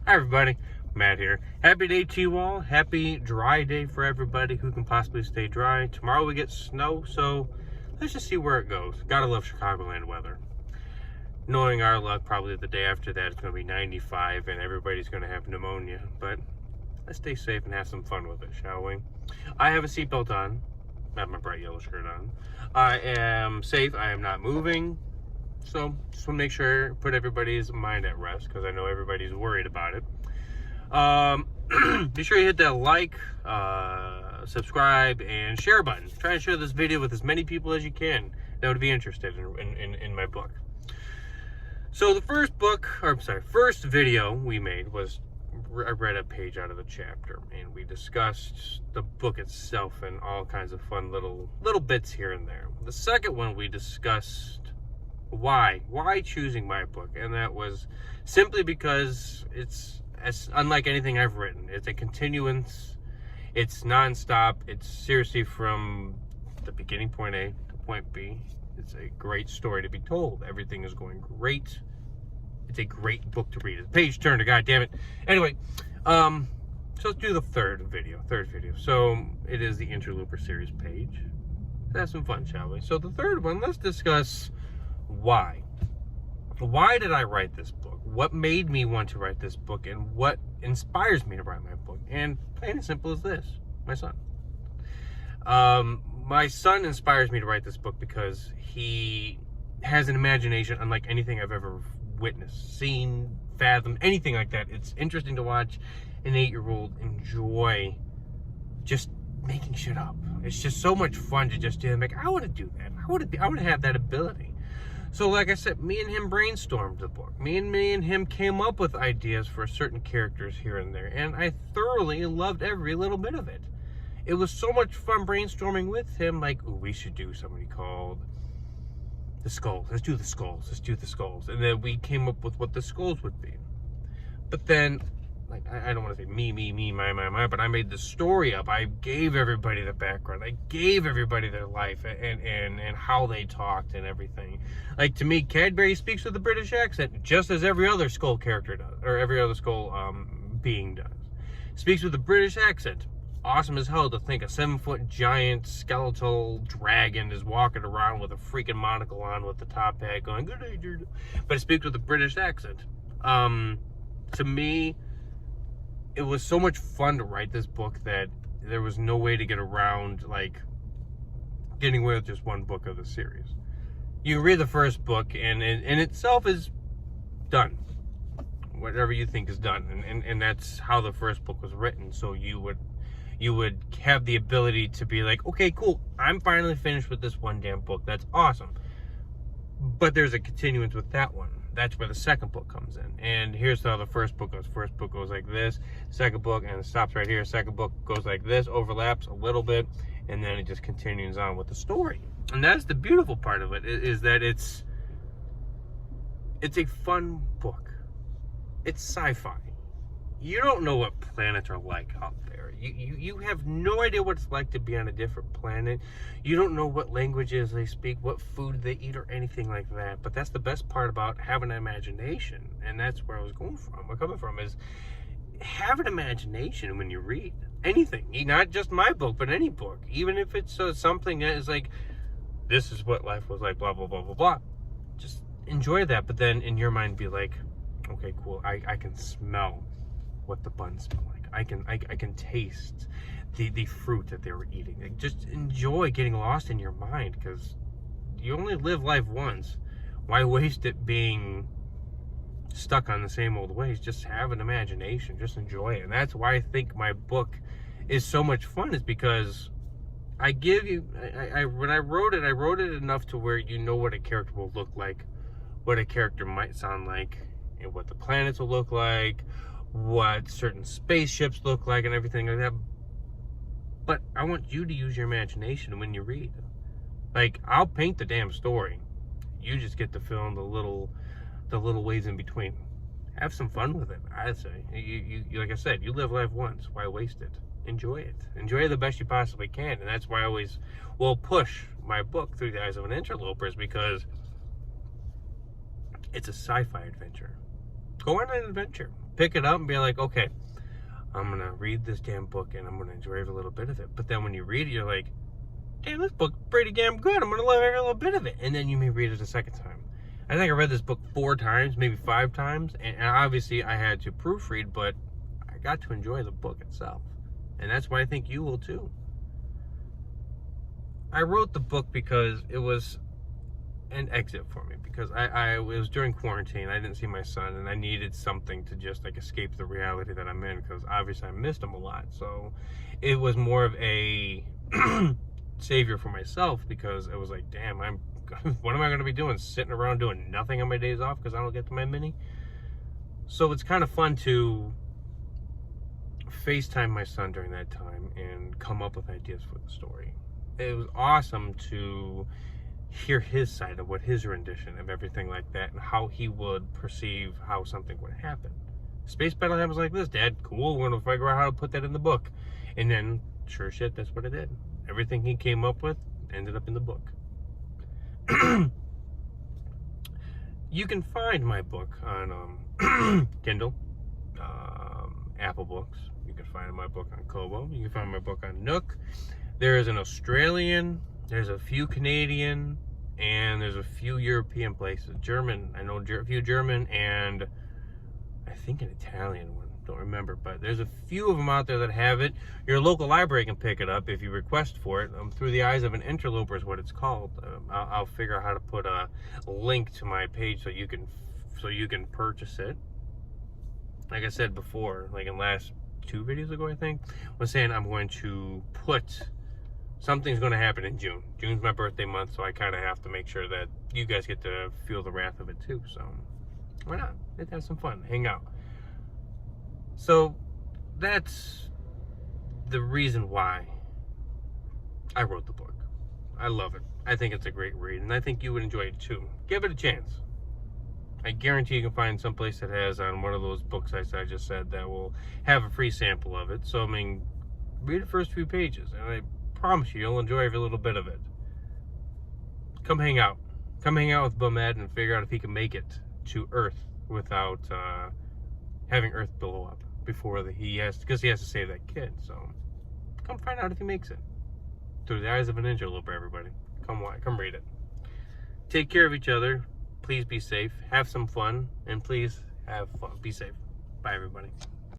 Hi everybody, Matt here. Happy day to you all. Happy dry day for everybody who can possibly stay dry. Tomorrow we get snow, so let's just see where it goes. Gotta love Chicagoland weather. Knowing our luck, probably the day after that it's going to be 95 and everybody's going to have pneumonia. But let's stay safe and have some fun with it, shall we? I have a seatbelt on. I have my bright yellow shirt on. I am safe. I am not moving. So just want to make sure, put everybody's mind at rest, because I know everybody's worried about it. Be sure you hit that like, subscribe, and share button. Try and share this video with as many people as you can that would be interested in my book. So the first video we made was, I read a page out of the chapter, and we discussed the book itself and all kinds of fun little bits here and there. The second one we discussed why choosing my book, and that was simply because it's unlike anything I've written. It's a continuance, it's non-stop, it's seriously from the beginning, point A, to point B. It's a great story to be told. Everything is going great. It's a great book to read. It's a page turner, god damn it. Anyway, so let's do the third video. So it is the Interloper series page. Let's have some fun, shall we? So the third one, let's discuss why. Why did I write this book? What made me want to write this book, and what inspires me to write my book? And plain and simple as this: my son. My son inspires me to write this book because he has an imagination unlike anything I've ever witnessed, seen, fathomed, anything like that. It's interesting to watch an 8-year-old enjoy just making shit up. It's just so much fun to just do. Like, I want to do that. I want to have that ability. So like I said, me and him brainstormed the book. Me and him came up with ideas for certain characters here and there, and I thoroughly loved every little bit of it. It was so much fun brainstorming with him, like, ooh, we should do somebody called the Skulls. Let's do the Skulls. And then we came up with what the Skulls would be. But then, like, I don't want to say me, my, but I made the story up. I gave everybody the background. I gave everybody their life and how they talked and everything. Like, to me, Cadbury speaks with a British accent, just as every other Skull character does, or every other Skull being does. Speaks with a British accent. Awesome as hell to think a 7-foot giant skeletal dragon is walking around with a freaking monocle on with the top hat going, good day, dude. But it speaks with a British accent. To me, it was so much fun to write this book that there was no way to get around, like, getting away with just one book of the series. You read the first book, and in itself is done. Whatever you think is done, and that's how the first book was written. So you would have the ability to be like, okay, cool, I'm finally finished with this one damn book. That's awesome. But there's a continuance with that one. That's where the second book comes in. And here's how the first book goes. First book goes like this. Second book, and it stops right here. Second book goes like this, overlaps a little bit, and then it just continues on with the story. And that's the beautiful part of it, is that it's a fun book. It's sci-fi. You don't know what planets are like out there. You have no idea what it's like to be on a different planet. You don't know what languages they speak, what food they eat, or anything like that. But that's the best part about having an imagination. And that's where I was coming from, is have an imagination when you read anything. Not just my book, but any book. Even if it's something that is like, this is what life was like, blah, blah, blah, blah, blah. Just enjoy that. But then in your mind be like, okay, cool, I can smell what the buns smell like. I can taste the fruit that they were eating. Like, just enjoy getting lost in your mind, because you only live life once. Why waste it being stuck on the same old ways? Just have an imagination. Just enjoy it. And that's why I think my book is so much fun, is because I give you, when I wrote it enough to where you know what a character will look like, what a character might sound like, and what the planets will look like, what certain spaceships look like, and everything like that. But I want you to use your imagination when you read. Like, I'll paint the damn story. You just get to fill in the little ways in between. Have some fun with it, I'd say. You like I said, you live life once. Why waste it? Enjoy it. Enjoy it the best you possibly can. And that's why I always will push my book through the eyes of an interloper, is because it's a sci-fi adventure. Go on an adventure. Pick it up and be like, okay, I'm going to read this damn book and I'm going to enjoy every little bit of it. But then when you read it, you're like, damn, this book's pretty damn good. I'm going to love every little bit of it. And then you may read it a second time. I think I read this book 4 times, maybe 5 times. And obviously I had to proofread, but I got to enjoy the book itself. And that's why I think you will too. I wrote the book because it was an exit for me, because it was during quarantine. I didn't see my son and I needed something to just like escape the reality that I'm in, because obviously I missed him a lot. So it was more of a savior for myself, because it was like, damn, what am I going to be doing, sitting around doing nothing on my days off because I don't get to my mini? So it's kind of fun to FaceTime my son during that time and come up with ideas for the story. It was awesome to hear his side of what his rendition of everything like that, and how he would perceive how something would happen. Space battle happens like this, Dad. Cool, we're gonna figure out how to put that in the book. And then, sure shit, that's what it did. Everything he came up with ended up in the book. You can find my book on Kindle, Apple Books. You can find my book on Kobo. You can find my book on Nook. There is an Australian, there's a few Canadian, and there's a few European places. German, I know a few German, and I think an Italian one. Don't remember, but there's a few of them out there that have it. Your local library can pick it up if you request for it. Through the Eyes of an Interloper is what it's called. I'll figure out how to put a link to my page so you can purchase it. Like I said before, like in last 2 videos ago, I think, I was saying I'm going to put something's going to happen in June. June's my birthday month, so I kind of have to make sure that you guys get to feel the wrath of it too. So why not? Let's have some fun, hang out. So that's the reason why I wrote the book. I love it. I think it's a great read, and I think you would enjoy it too. Give it a chance. I guarantee you can find some place that has on one of those book sites I just said that will have a free sample of it. So, I mean, read the first few pages, and I promise you'll enjoy every little bit of it. Come hang out. Come hang out with Bum Ed and figure out if he can make it to Earth without having Earth blow up because he has to save that kid. So, come find out if he makes it. Through the Eyes of an Interloper, everybody. Come read it. Take care of each other. Please be safe. Have some fun. And please have fun. Be safe. Bye, everybody.